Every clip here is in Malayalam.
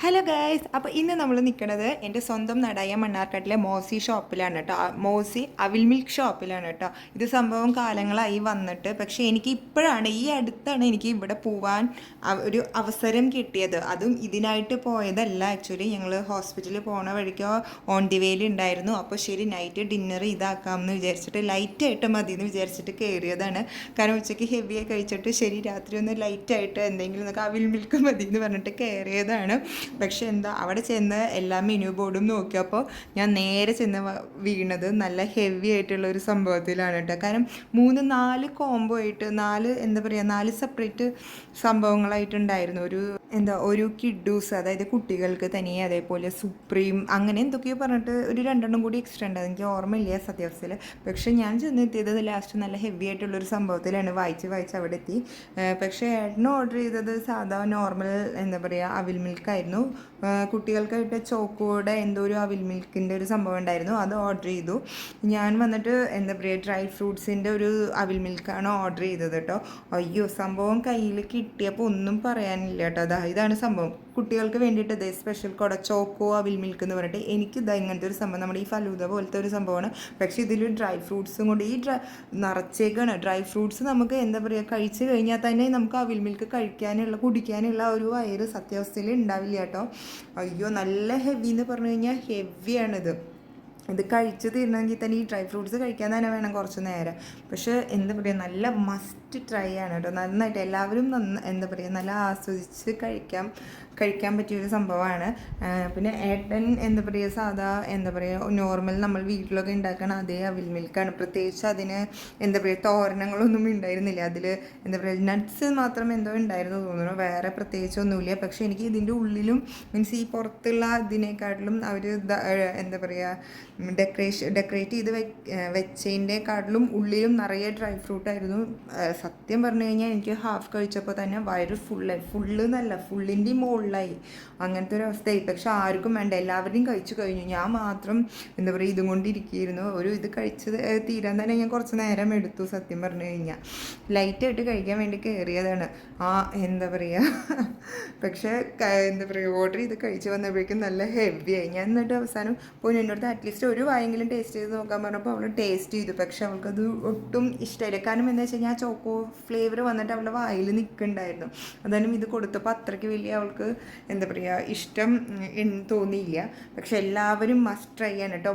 ഹലോ ഗൈസ്, അപ്പോൾ ഇന്ന് നമ്മൾ നിൽക്കുന്നത് എൻ്റെ സ്വന്തം നടായ മണ്ണാർക്കാട്ടിലെ മോസി ഷോപ്പിലാണ് കേട്ടോ. മോസി അവിൽ മിൽക്ക് ഷോപ്പിലാണ് കേട്ടോ. ഇത് സംഭവം കാലങ്ങളായി വന്നിട്ട്, പക്ഷേ എനിക്ക് ഇപ്പോഴാണ് ഈ അടുത്താണ് എനിക്ക് ഇവിടെ പോവാൻ ഒരു അവസരം കിട്ടിയത്. അതും ഇതിനായിട്ട് പോയതല്ല. ആക്ച്വലി ഞങ്ങൾ ഹോസ്പിറ്റലിൽ പോണ വഴിക്കോ ഓൺ ദി വേയിൽ ഉണ്ടായിരുന്നു. അപ്പോൾ ശരി നൈറ്റ് ഡിന്നർ ഇതാക്കാമെന്ന് വിചാരിച്ചിട്ട് ലൈറ്റായിട്ട് മതി എന്ന് വിചാരിച്ചിട്ട് കയറിയതാണ്. കാരണം ഉച്ചയ്ക്ക് ഹെവിയായി കഴിച്ചിട്ട് ശരി രാത്രി ഒന്ന് ലൈറ്റായിട്ട് എന്തെങ്കിലും അവിൽ മിൽക്ക് മതി എന്ന് പറഞ്ഞിട്ട് കയറിയതാണ്. പക്ഷെ എന്താ അവിടെ ചെന്ന് എല്ലാ മെനു ബോർഡും നോക്കിയപ്പോൾ ഞാൻ നേരെ ചെന്ന് വീണത് നല്ല ഹെവി ആയിട്ടുള്ള ഒരു സംഭവത്തിലാണ് കേട്ടോ. കാരണം 3-4 കോംബോ ആയിട്ട് എന്താ പറയുക 4 സെപ്പറേറ്റ് സംഭവങ്ങളായിട്ടുണ്ടായിരുന്നു. ഒരു കിഡ്ഡൂസ്, അതായത് കുട്ടികൾക്ക് തനിയെ, അതേപോലെ സുപ്രീം, അങ്ങനെ എന്തൊക്കെയോ പറഞ്ഞിട്ട് ഒരു 2 കൂടി എക്സ്ട്രാ ഉണ്ട്. എനിക്ക് ഓർമ്മയില്ല സത്യാവസ്ഥയിൽ. പക്ഷെ ഞാൻ ചെന്നെത്തിയത് ലാസ്റ്റ് നല്ല ഹെവി ആയിട്ടുള്ളൊരു സംഭവത്തിലാണ്. വായിച്ച് അവിടെ എത്തി. പക്ഷേ ഏട്ടന് ഓർഡർ ചെയ്തത് സാധാ നോർമൽ എന്താ പറയുക അവിൽ മിൽക്കായിരുന്നു. കുട്ടികൾക്കായിട്ട് ചോക്കോയുടെ എന്തോ ഒരു അവിൽ മിൽക്കിൻ്റെ ഒരു സംഭവം ഉണ്ടായിരുന്നു, അത് ഓർഡർ ചെയ്തു. ഞാൻ വന്നിട്ട് എന്താ പറയുക ഡ്രൈ ഫ്രൂട്ട്സിൻ്റെ ഒരു അവിൽ മിൽക്കാണ് ഓർഡർ ചെയ്തത് കേട്ടോ. അയ്യോ, സംഭവം കയ്യിൽ കിട്ടിയപ്പോൾ ഒന്നും പറയാനില്ല കേട്ടോ. ഇതാണ് സംഭവം. കുട്ടികൾക്ക് വേണ്ടിയിട്ട് ഇതേ സ്പെഷ്യൽ കൂടെ ചോക്കോ അവിൽ മിൽക്ക് എന്ന് പറഞ്ഞിട്ട് എനിക്കിതാ ഇങ്ങനത്തെ ഒരു സംഭവം, നമ്മുടെ ഈ ഫലൂദ പോലത്തെ ഒരു സംഭവമാണ്. പക്ഷേ ഇതിൽ ഡ്രൈ ഫ്രൂട്ട്സും കൊണ്ട് നിറച്ചേക്കാണ്. ഡ്രൈ ഫ്രൂട്ട്സ് നമുക്ക് എന്താ പറയുക കഴിച്ച് കഴിഞ്ഞാൽ തന്നെ നമുക്ക് അവിൽ മിൽക്ക് കുടിക്കാനുള്ള ഒരു വയറ് സത്യാവസ്ഥയിൽ ഉണ്ടാവില്ല കേട്ടോ. അയ്യോ, നല്ല ഹെവി എന്ന് പറഞ്ഞു കഴിഞ്ഞാൽ ഹെവിയാണിത്. ഇത് കഴിച്ച് തീരണമെങ്കിൽ തന്നെ ഈ ഡ്രൈ ഫ്രൂട്ട്സ് കഴിക്കാൻ തന്നെ വേണം കുറച്ച് നേരം. പക്ഷേ എന്താ പറയുക നല്ല മസ്റ്റ് ട്രൈ ആണ് കേട്ടോ. നന്നായിട്ട് എല്ലാവരും എന്താ പറയുക നല്ല ആസ്വദിച്ച് കഴിക്കാൻ പറ്റിയൊരു സംഭവമാണ്. പിന്നെ ഏട്ടൻ എന്താ പറയുക സാധാ എന്താ പറയുക നോർമൽ നമ്മൾ വീട്ടിലൊക്കെ ഉണ്ടാക്കണം അതേ അവിൽ മിൽക്കാണ്. പ്രത്യേകിച്ച് അതിന് എന്താ പറയുക തോരണങ്ങളൊന്നും ഉണ്ടായിരുന്നില്ല. അതിൽ എന്താ പറയുക നട്ട്സ് മാത്രം എന്തോ ഉണ്ടായിരുന്നു തോന്നുന്നു, വേറെ പ്രത്യേകിച്ചൊന്നുമില്ല. പക്ഷേ എനിക്ക് ഇതിൻ്റെ ഉള്ളിലും മീൻസ് ഈ പുറത്തുള്ള ഇതിനെക്കാട്ടിലും അവർ എന്താ പറയുക ഡെക്കറേറ്റ് ചെയ്ത് വെച്ചതിൻ്റെക്കാട്ടിലും ഉള്ളിലും നിറയെ ഡ്രൈ ഫ്രൂട്ടായിരുന്നു. സത്യം പറഞ്ഞു കഴിഞ്ഞാൽ എനിക്ക് ഹാഫ് കഴിച്ചപ്പോൾ തന്നെ വയറ് ഫുള്ളെന്നല്ല ഫുള്ളിൻ്റെയും മുകളിലായി, അങ്ങനത്തെ ഒരു അവസ്ഥയായി. പക്ഷെ ആർക്കും വേണ്ട, എല്ലാവരുടെയും കഴിച്ചു കഴിഞ്ഞു. ഞാൻ മാത്രം എന്താ പറയുക ഇതും കൊണ്ടിരിക്കുകയായിരുന്നു. ഇത് കഴിച്ചത് തീരാൻ തന്നെ ഞാൻ കുറച്ച് നേരം എടുത്തു സത്യം പറഞ്ഞു കഴിഞ്ഞാൽ. ലൈറ്റായിട്ട് കഴിക്കാൻ വേണ്ടി കയറിയതാണ്. എന്താ പറയുക പക്ഷേ എന്താ പറയുക ഓർഡർ ചെയ്ത് കഴിച്ച് വന്നപ്പോഴേക്കും നല്ല ഹെവിയായി. ഞാൻ എന്നിട്ട് അവസാനം പോയി എന്നോട് അറ്റ്ലീസ്റ്റ് ഒരു വായെങ്കിലും ടേസ്റ്റ് ചെയ്ത് നോക്കാൻ പറഞ്ഞപ്പോൾ അവൾ ടേസ്റ്റ് ചെയ്തു. പക്ഷെ അവൾക്കത് ഒട്ടും ഇഷ്ടമായില്ല. കാരണം എന്താ വെച്ച് കഴിഞ്ഞാൽ ആ ചോക്കോ ഫ്ലേവർ വന്നിട്ട് അവളുടെ വായിൽ നിൽക്കുന്നുണ്ടായിരുന്നു. അതായത് ഇത് കൊടുത്തപ്പോൾ അത്രയ്ക്ക് വലിയ അവൾക്ക് എന്താ പറയുക ഇഷ്ടം തോന്നിയില്ല. പക്ഷെ എല്ലാവരും മസ്റ്റ് ട്രൈ ആണ് കേട്ടോ.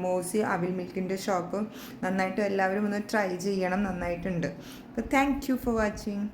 മോസി അവിൽ മിൽക്കിൻ്റെ ഷോപ്പ് നന്നായിട്ട് എല്ലാവരും ഒന്ന് ട്രൈ ചെയ്യണം, നന്നായിട്ടുണ്ട്. അപ്പോൾ താങ്ക് യു ഫോർ വാച്ചിങ്.